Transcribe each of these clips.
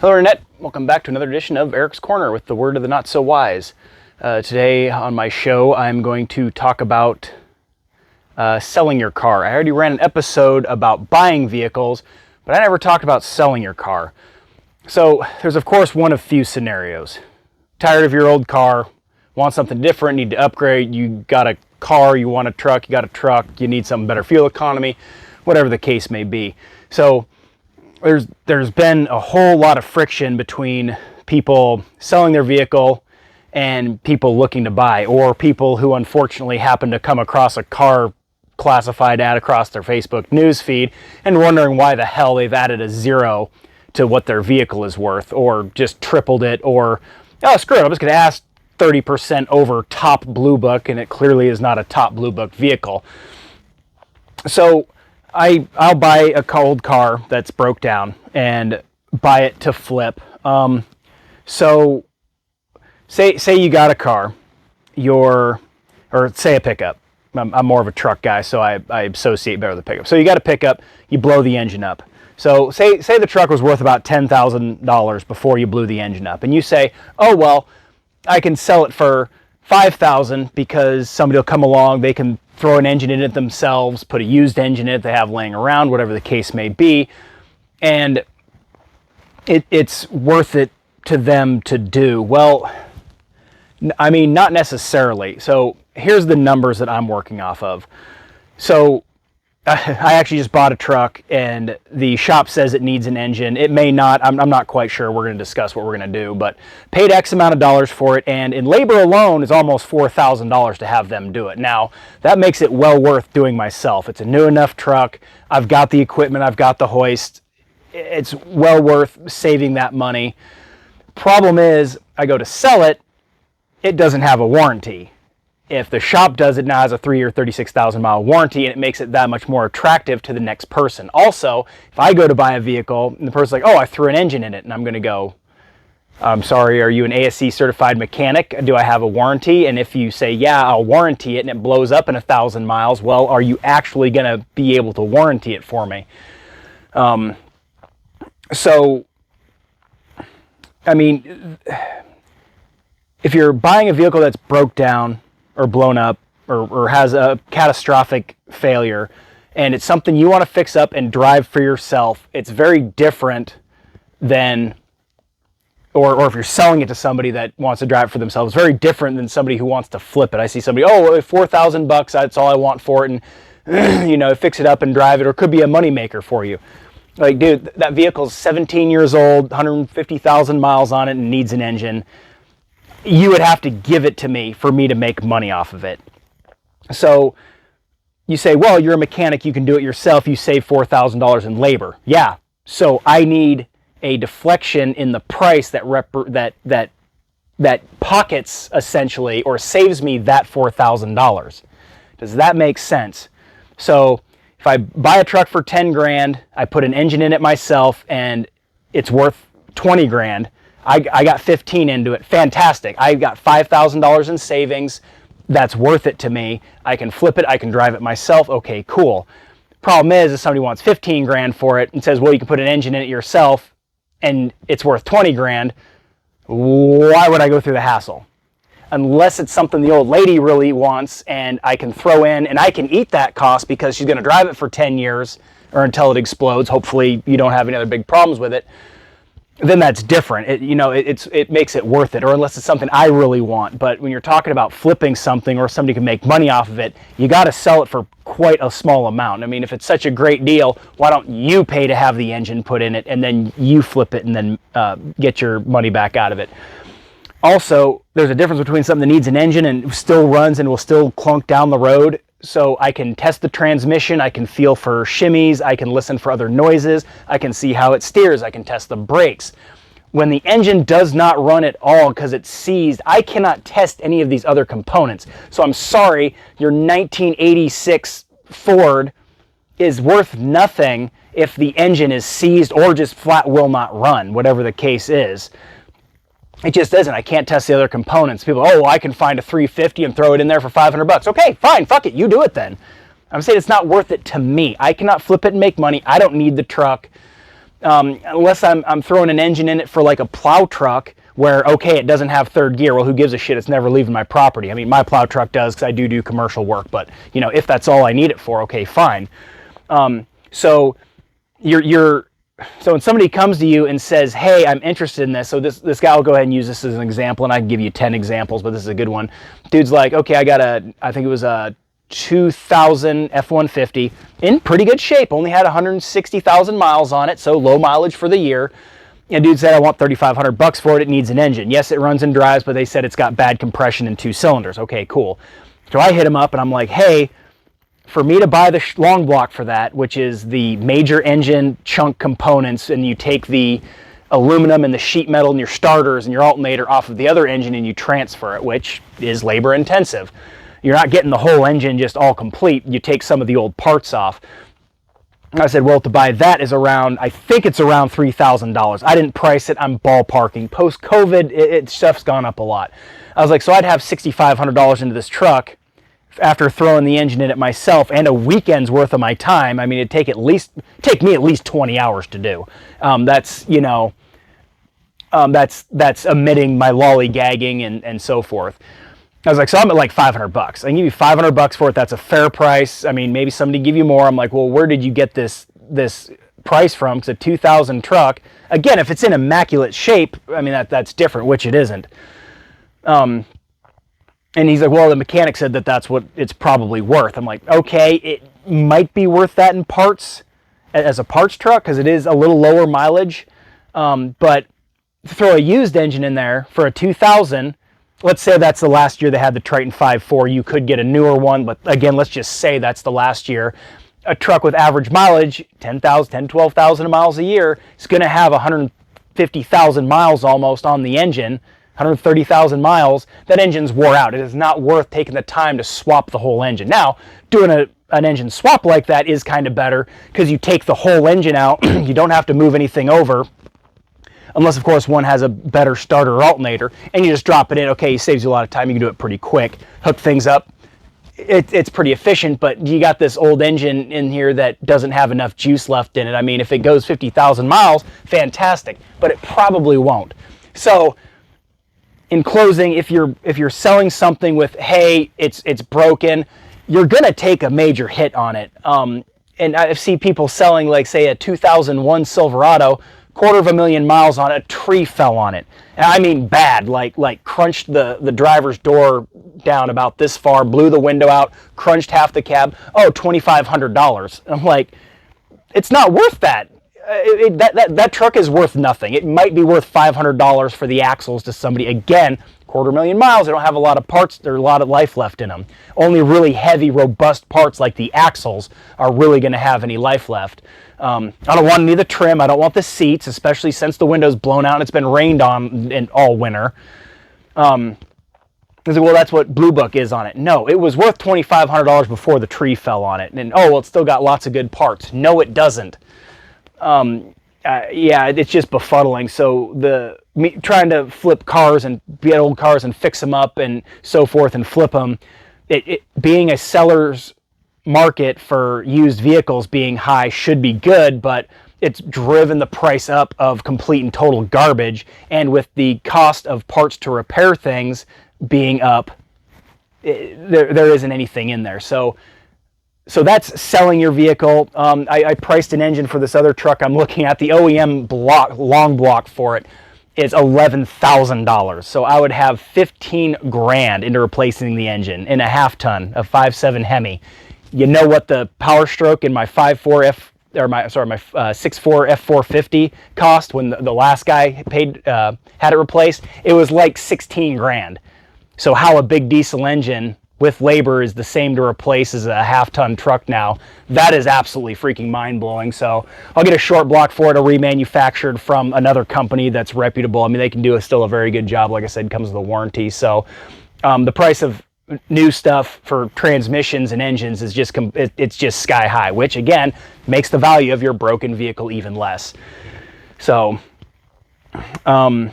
Hello Internet, welcome back to another edition of Eric's Corner with the word of the not so wise. Today on my show I'm going to talk about selling your car. I already ran an episode about buying vehicles, but I never talked about selling your car. So there's of course one of few scenarios. Tired of your old car, want something different, need to upgrade, you got a car, you want a truck, you got a truck, you need some better fuel economy, whatever the case may be. So there's been a whole lot of friction between people selling their vehicle and people looking to buy, or people who unfortunately happen to come across a car classified ad across their Facebook news feed and wondering why the hell they've added a zero to what their vehicle is worth, or just tripled it, or, oh, screw it, I'm just going to ask 30% over top Blue Book, and it clearly is not a top Blue Book vehicle. So I'll buy a cold car that's broke down and buy it to flip. So say you got a car, or say a pickup. I'm more of a truck guy, so I associate better with a pickup. So you got a pickup, you blow the engine up. So say the truck was worth about $10,000 before you blew the engine up, and you say, oh well, I can sell it for $5,000 because somebody will come along, they can throw an engine in it themselves, put a used engine in it they have laying around, whatever the case may be, and it's worth it to them to do. Well, I mean, not necessarily. So here's the numbers that I'm working off of. So I actually just bought a truck and the shop says it needs an engine. It may not, I'm not quite sure. We're going to discuss what we're going to do, but paid X amount of dollars for it, and in labor alone is almost $4,000 to have them do it. Now, that makes it well worth doing myself. It's a new enough truck. I've got the equipment, I've got the hoist. It's well worth saving that money. Problem is, I go to sell it, it doesn't have a warranty. If the shop does it now, has a 3-year, 36,000 mile warranty, and it makes it that much more attractive to the next person. Also, if I go to buy a vehicle and the person's like, oh, I threw an engine in it, and I'm going to go, I'm sorry, are you an ASC certified mechanic? Do I have a warranty? And if you say, yeah, I'll warranty it, and it blows up in 1,000 miles, well, are you actually going to be able to warranty it for me? So, I mean, if you're buying a vehicle that's broke down, or blown up, or has a catastrophic failure, and it's something you want to fix up and drive for yourself, it's very different than, or if you're selling it to somebody that wants to drive it for themselves, very different than somebody who wants to flip it. I see somebody, oh, $4,000, that's all I want for it, and you know, fix it up and drive it, or it could be a moneymaker for you. Like, dude, that vehicle's 17 years old, 150,000 miles on it, and needs an engine. You would have to give it to me for me to make money off of it. So you say, well, you're a mechanic, you can do it yourself, you save $4,000 in labor. Yeah, so I need a deflection in the price that pockets essentially, or saves me that $4,000. Does that make sense? So if I buy a truck for 10 grand, I put an engine in it myself, and it's worth 20 grand. I got 15 into it. Fantastic. I got $5,000 in savings. That's worth it to me. I can flip it. I can drive it myself. Okay, cool. Problem is, if somebody wants 15 grand for it and says, well, you can put an engine in it yourself and it's worth 20 grand, why would I go through the hassle? Unless it's something the old lady really wants and I can throw in, and I can eat that cost because she's going to drive it for 10 years or until it explodes. Hopefully you don't have any other big problems with it. Then that's different. It makes it worth it, or unless it's something I really want. But when you're talking about flipping something or somebody can make money off of it, you got to sell it for quite a small amount. I mean, if it's such a great deal, why don't you pay to have the engine put in it, and then you flip it and then get your money back out of it? Also, there's a difference between something that needs an engine and still runs and will still clunk down the road. So I can test the transmission, I can feel for shimmies, I can listen for other noises, I can see how it steers, I can test the brakes. When the engine does not run at all because it's seized, I cannot test any of these other components. So I'm sorry, your 1986 Ford is worth nothing if the engine is seized or just flat will not run, whatever the case is. It just isn't. I can't test the other components. People, oh, well, I can find a 350 and throw it in there for $500. Okay, fine, fuck it, you do it then. I'm saying it's not worth it to me. I cannot flip it and make money. I don't need the truck. unless I'm throwing an engine in it for like a plow truck where, okay, it doesn't have third gear. Well, who gives a shit? It's never leaving my property. I mean, my plow truck does because I do commercial work, but you know, if that's all I need it for, okay, fine. So when somebody comes to you and says, hey, I'm interested in this, so this guy will go ahead and use this as an example, and I can give you 10 examples, but this is a good one. Dude's like, okay, I think it was a 2000 F-150 in pretty good shape, only had 160,000 miles on it, so low mileage for the year. And dude said, I want $3,500 for it. It needs an engine. Yes, it runs and drives, but they said it's got bad compression and 2 cylinders. Okay, cool. So I hit him up and I'm like, hey, for me to buy the long block for that, which is the major engine chunk components, and you take the aluminum and the sheet metal and your starters and your alternator off of the other engine and you transfer it, which is labor intensive. You're not getting the whole engine just all complete. You take some of the old parts off. I said, well, to buy that is around, I think it's around $3,000. I didn't price it. I'm ballparking. Post-COVID, stuff's gone up a lot. I was like, so I'd have $6,500 into this truck after throwing the engine in it myself and a weekend's worth of my time. I mean, it'd take me at least 20 hours to do. That's omitting my lollygagging and so forth. I was like, so I'm at like $500. I can give you $500 for it. That's a fair price. I mean, maybe somebody give you more. I'm like, well, where did you get this price from? It's a 2000 truck. Again, if it's in immaculate shape, I mean, that's different, which it isn't. And he's like, well, the mechanic said that's what it's probably worth. I'm like, okay, it might be worth that in parts as a parts truck because it is a little lower mileage. But to throw a used engine in there for a 2000, let's say that's the last year they had the Triton 5.4. You could get a newer one, but again, let's just say that's the last year. A truck with average mileage, 12,000 miles a year, is going to have 150,000 miles almost on the engine, 130,000 miles. That engine's wore out. It is not worth taking the time to swap the whole engine. Now, doing an engine swap like that is kind of better because you take the whole engine out. You don't have to move anything over. Unless, of course, one has a better starter or alternator, and you just drop it in. Okay, it saves you a lot of time. You can do it pretty quick. Hook things up. It's pretty efficient, but you got this old engine in here that doesn't have enough juice left in it. I mean, if it goes 50,000 miles, fantastic, but it probably won't. So, in closing, if you're selling something with, hey, it's broken, you're gonna take a major hit on it. And I've seen people selling, like, say, a 2001 Silverado. 250,000 miles on it, a tree fell on it. And I mean bad, like crunched the driver's door down about this far, blew the window out, crunched half the cab. Oh, $2,500. I'm like, it's not worth that. That truck is worth nothing. It might be worth $500 for the axles to somebody. Again, 250,000 miles, they don't have a lot of parts, there's a lot of life left in them. Only really heavy, robust parts like the axles are really going to have any life left. I don't want any of the trim. I don't want the seats, especially since the window's blown out and it's been rained on all winter. Well, that's what Blue Book is on it. No, it was worth $2,500 before the tree fell on it. And oh, well, it's still got lots of good parts. No, it doesn't. Yeah, it's just befuddling. So trying to flip cars and get old cars and fix them up and so forth and flip them, being a seller's market for used vehicles being high should be good, but it's driven the price up of complete and total garbage. And with the cost of parts to repair things being up, there isn't anything in there. So that's selling your vehicle. I priced an engine for this other truck I'm looking at. The OEM long block for it is $11,000. So I would have 15 grand into replacing the engine in a half ton of 5.7 Hemi. You know what the power stroke in my 6.4 F450 cost when the last guy had it replaced? It was like 16 grand. So how a big diesel engine with labor is the same to replace as a half-ton truck now, that is absolutely freaking mind-blowing. So I'll get a short block for it, a remanufactured from another company that's reputable. I mean, they can do still a very good job. Like I said, comes with a warranty. So the price of new stuff for transmissions and engines is it's just sky high, which again makes the value of your broken vehicle even less. So I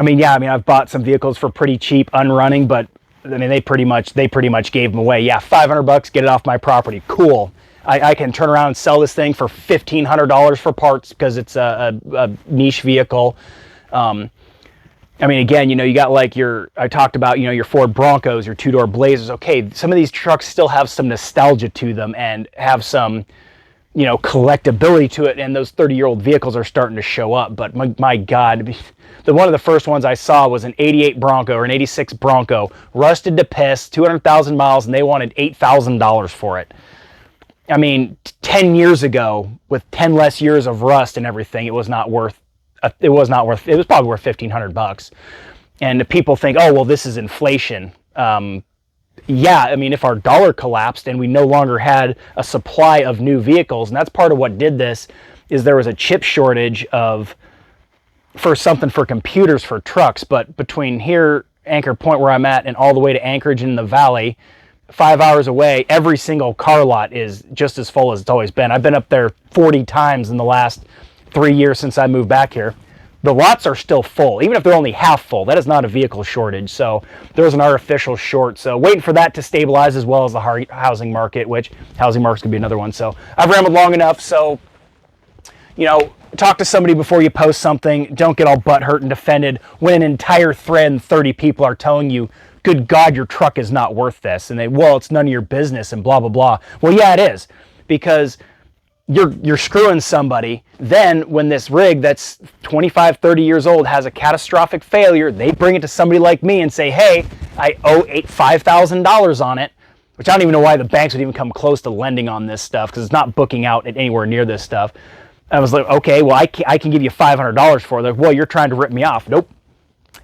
mean, yeah, I've bought some vehicles for pretty cheap unrunning, but I mean they pretty much gave them away. Yeah, $500, get it off my property. Cool. I can turn around and sell this thing for $1,500 for parts because it's a niche vehicle. I mean, again, you got like I talked about, your Ford Broncos, your two-door Blazers. Okay, some of these trucks still have some nostalgia to them and have some, collectability to it, and those 30-year-old vehicles are starting to show up. But my God, one of the first ones I saw was an 88 Bronco or an 86 Bronco, rusted to piss, 200,000 miles, and they wanted $8,000 for it. I mean, 10 years ago, with 10 less years of rust and everything, it was probably worth $1,500. And the people think, oh, well, this is inflation. Yeah, I mean, if our dollar collapsed and we no longer had a supply of new vehicles, and that's part of what did this, is there was a chip shortage for computers for trucks. But between here, Anchor Point, where I'm at, and all the way to Anchorage in the valley, 5 hours away, every single car lot is just as full as it's always been. I've been up there 40 times in the last 3 years since I moved back here. The lots are still full, even if they're only half full. That is not a vehicle shortage. So there's an artificial short. So waiting for that to stabilize, as well as the housing market, which housing market's gonna be another one. So I've rambled long enough. So, talk to somebody before you post something. Don't get all butthurt and defended when an entire thread and 30 people are telling you, good God, your truck is not worth this. And it's none of your business and blah, blah, blah. Well, yeah, it is, because you're screwing somebody. Then when this rig that's 25, 30 years old has a catastrophic failure, they bring it to somebody like me and say, hey, I owe $5,000 on it, which I don't even know why the banks would even come close to lending on this stuff, because it's not booking out at anywhere near this stuff. I was like, okay, well, I can give you $500 for it. They're like, well, you're trying to rip me off. Nope.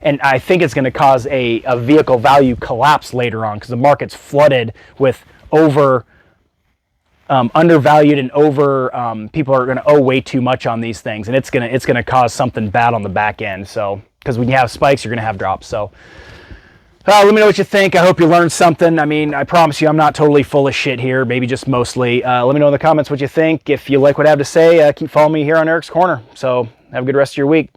And I think it's going to cause a vehicle value collapse later on, because the market's flooded with undervalued and people are going to owe way too much on these things, and it's going to cause something bad on the back end. So, because when you have spikes, you're going to have drops. So, let me know what you think. I hope you learned something. I mean, I promise you, I'm not totally full of shit here. Maybe just mostly. Let me know in the comments what you think. If you like what I have to say, keep following me here on Eric's Corner. So, have a good rest of your week.